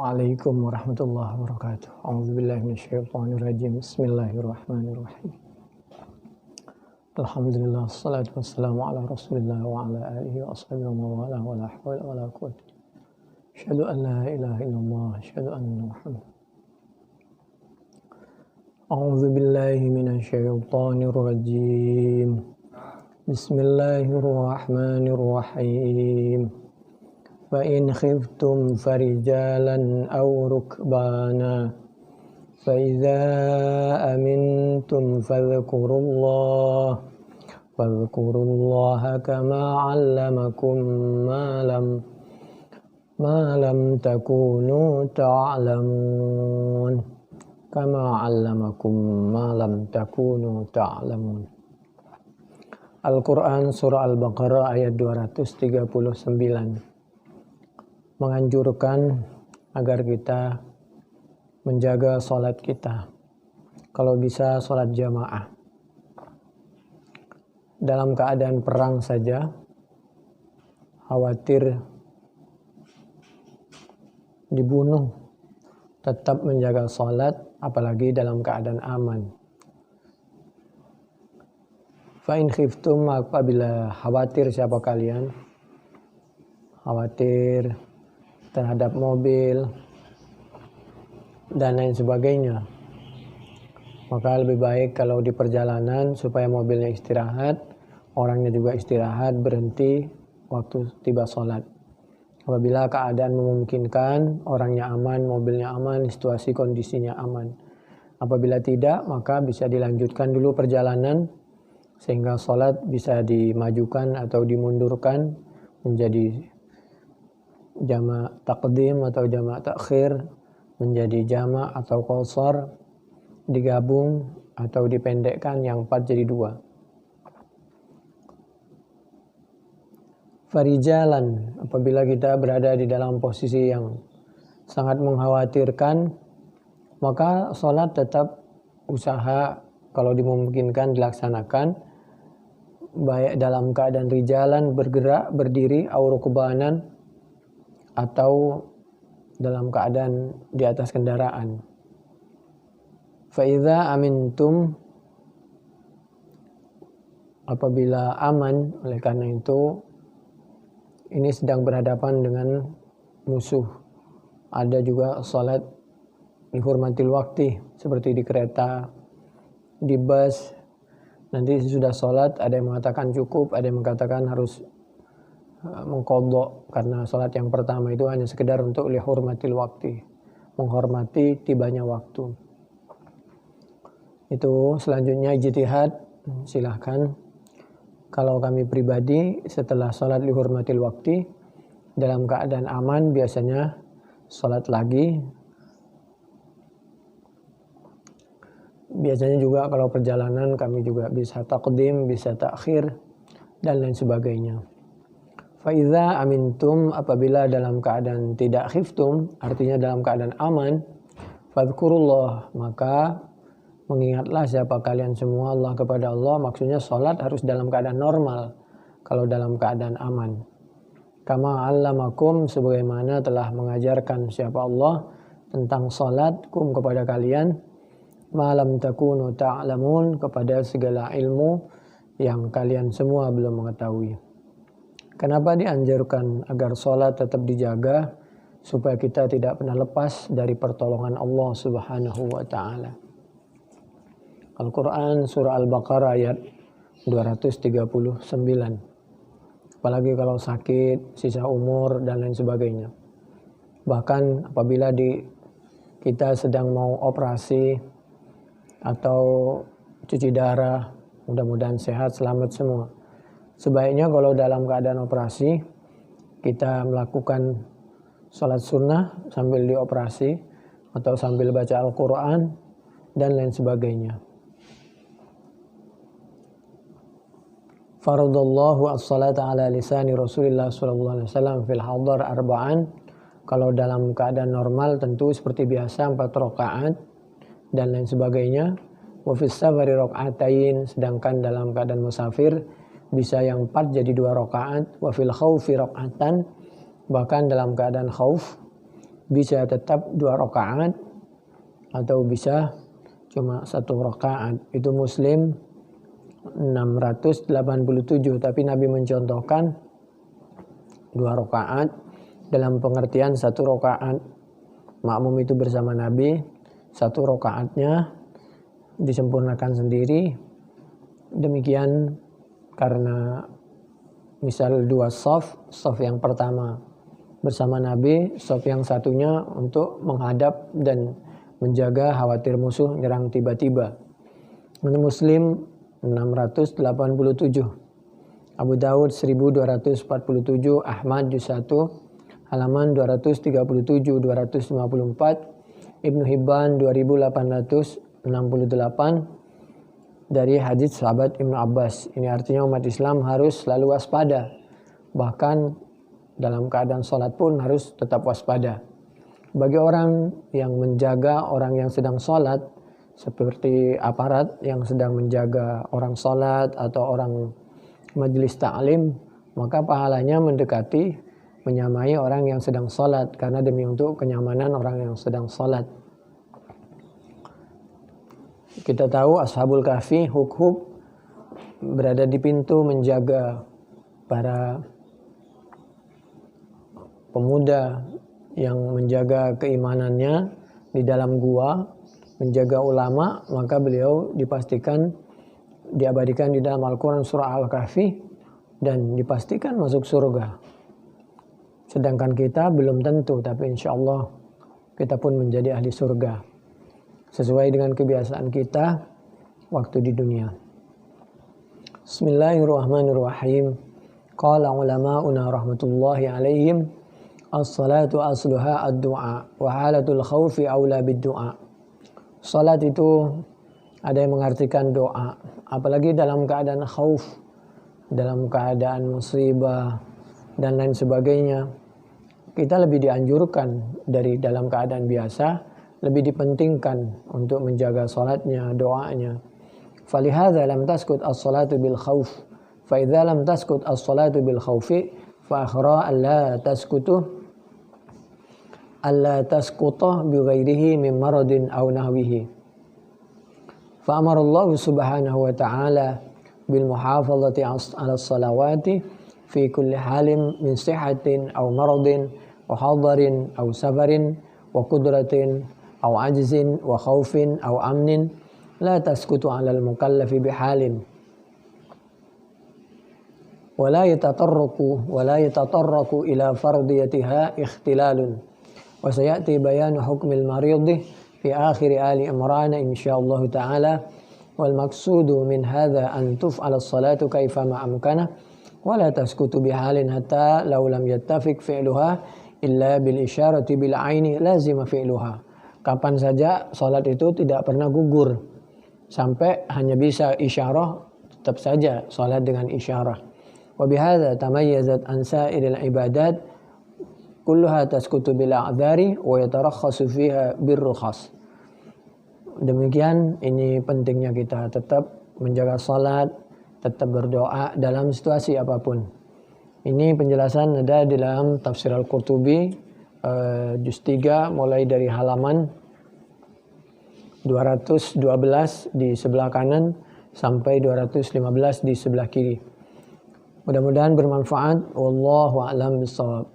Assalamualaikum warahmatullahi wabarakatuh. A'udzubillahi minasyaitonirrajim. Bismillahirrahmanirrahim. Alhamdulillah, wassalatu wassalamu ala Rasulillah wa ala alihi wa ashabihi wa mawala wa la hawla wa la quwwata. Asyhadu an la ilaha illallah, asyhadu anna Muhammad. A'udzubillahi minasyaitonirrajim. Bismillahirrahmanirrahim. فإن خفتم فرجالا أو ركبانا فإذا أمنتم فاذكروا الله كما علمكم ما لم تكونوا تعلمون كما علمكم ما لم تكونوا تعلمون. Al-Quran Surah Al-Baqarah ayat 239 menganjurkan agar kita menjaga sholat kita. Kalau bisa sholat jamaah. Dalam keadaan perang saja, khawatir dibunuh, tetap menjaga sholat, apalagi dalam keadaan aman. Fa'in khiftum, apabila khawatir siapa kalian, khawatir terhadap mobil dan lain sebagainya, maka lebih baik kalau di perjalanan supaya mobilnya istirahat, orangnya juga istirahat, berhenti waktu tiba sholat. Apabila keadaan memungkinkan, orangnya aman, mobilnya aman, situasi kondisinya aman. Apabila tidak, maka bisa dilanjutkan dulu perjalanan sehingga sholat bisa dimajukan atau dimundurkan menjadi jamak taqdim atau jamak takhir, menjadi jamak atau qasar, digabung atau dipendekkan yang 4 jadi 2. Farijalan, apabila kita berada di dalam posisi yang sangat mengkhawatirkan, maka sholat tetap usaha kalau dimungkinkan dilaksanakan, baik dalam keadaan rijalan bergerak, berdiri, au rukbanan, atau dalam keadaan di atas kendaraan. Fa'idha amintum, apabila aman, oleh karena itu ini sedang berhadapan dengan musuh. Ada juga salat dihormatil waktu seperti di kereta, di bus. Nanti sudah salat, ada yang mengatakan cukup, ada yang mengatakan harus mengqadha karena salat yang pertama itu hanya sekedar untuk lihurmatil waktu, menghormati tibanya waktu. Itu selanjutnya ijtihad, silahkan. Kalau kami pribadi setelah salat lihurmatil waktu dalam keadaan aman biasanya salat lagi. Biasanya juga kalau perjalanan kami juga bisa taqdim, bisa takhir dan lain sebagainya. Fa'idha amintum, apabila dalam keadaan tidak khiftum, artinya dalam keadaan aman, fadhkurullah, maka mengingatlah siapa kalian semua Allah kepada Allah. Maksudnya sholat harus dalam keadaan normal, kalau dalam keadaan aman. Kama allamakum, sebagaimana telah mengajarkan siapa Allah tentang sholat, kum kepada kalian, malam takunu ta'lamun, kepada segala ilmu yang kalian semua belum mengetahui. Kenapa dianjurkan agar sholat tetap dijaga supaya kita tidak pernah lepas dari pertolongan Allah Subhanahu wa ta'ala. Al-Quran Surah Al-Baqarah ayat 239. Apalagi kalau sakit, sisa umur dan lain sebagainya. Bahkan apabila kita sedang mau operasi atau cuci darah, mudah-mudahan sehat, selamat semua. Sebaiknya kalau dalam keadaan operasi kita melakukan sholat sunnah sambil dioperasi atau sambil baca Al-Quran dan lain sebagainya. Faradallahu as-salata ala lisani Rasulillah sallallahu alaihi wasallam fil hadar arba'an. Kalau dalam keadaan normal tentu seperti biasa 4 rakaat dan lain sebagainya. Wa fis safari raka'atain, sedangkan dalam keadaan musafir bisa yang 4 jadi 2 rakaat. Wa fil khaufi raka'atan, bahkan dalam keadaan khauf bisa tetap 2 rakaat atau bisa cuma 1 rakaat. Itu Muslim 687, tapi Nabi mencontohkan 2 rakaat dalam pengertian 1 rakaat makmum itu bersama Nabi, 1 rakaatnya disempurnakan sendiri. Demikian karena misal 2 shaf yang pertama bersama Nabi, shaf yang satunya untuk menghadap dan menjaga khawatir musuh nyerang tiba-tiba. Muslim 687, Abu Daud 1247, Ahmad juz 1 halaman 237 254, Ibnu Hibban 2868 dari hadits sahabat Ibnu Abbas. Ini artinya umat Islam harus selalu waspada. Bahkan dalam keadaan sholat pun harus tetap waspada. Bagi orang yang menjaga orang yang sedang sholat, seperti aparat yang sedang menjaga orang sholat atau orang majelis ta'lim, maka pahalanya mendekati, menyamai orang yang sedang sholat, karena demi untuk kenyamanan orang yang sedang sholat. Kita tahu Ashabul Kahfi, Huk-Huk berada di pintu menjaga para pemuda yang menjaga keimanannya di dalam gua, menjaga ulama, maka beliau dipastikan diabadikan di dalam Al-Quran surah Al-Kahfi dan dipastikan masuk surga. Sedangkan kita belum tentu, tapi insya Allah kita pun menjadi ahli surga sesuai dengan kebiasaan kita waktu di dunia. Bismillahirrahmanirrahim. Qala ulama'una rahmatullahi alaihim, as-salatu asluha ad-du'a wa halatul khawfi awla bid-du'a. Salat itu ada yang mengartikan doa, apalagi dalam keadaan khauf, dalam keadaan musibah dan lain sebagainya. Kita lebih dianjurkan dari dalam keadaan biasa, lebih dipentingkan untuk menjaga salatnya, doanya. Falihadza lam taskut as-salatu bil khauf, fa idza lam taskut as-salatu bil khaufi fa akhra alla tasquta bi ghairihi min maradin aw nahwihi. Fa amara Allah subhanahu wa ta'ala bil muhafazati 'ala as-salawati fi kulli halin min sihhatin aw maradin wa hadarin aw safarin wa qudratin aw ajzin wa khaufin aw amnin la tasqutu 'ala al-mukallafi bihalin wa la yatatarraku ila fardiyatiha ikhtilalun. Wa sayati bayanu hukmil maridhi fi akhir Ali Imran insyaallah ta'ala. Wal maqsudu min hadha an tuf'ala as-salatu kaifama amkana wa la taskutu bihalin hatta law lam yattafiq fi'luha illa bil isyarati bil aini lazima fi'luha. Kapan saja salat itu tidak pernah gugur, sampai hanya bisa isyarah, tetap saja salat dengan isyarah. Wa bihadza tamayyazat an sa'iril ibadat kulluha taskutu bil a'dzari wa yatarakhasu fiha birrukhas. Demikian, ini pentingnya kita tetap menjaga salat, tetap berdoa dalam situasi apapun. Ini penjelasan ada di dalam Tafsir Al-Qurtubi juz 3 mulai dari halaman 212 di sebelah kanan sampai 215 di sebelah kiri. Mudah-mudahan bermanfaat. Wallahu a'lam bishawab.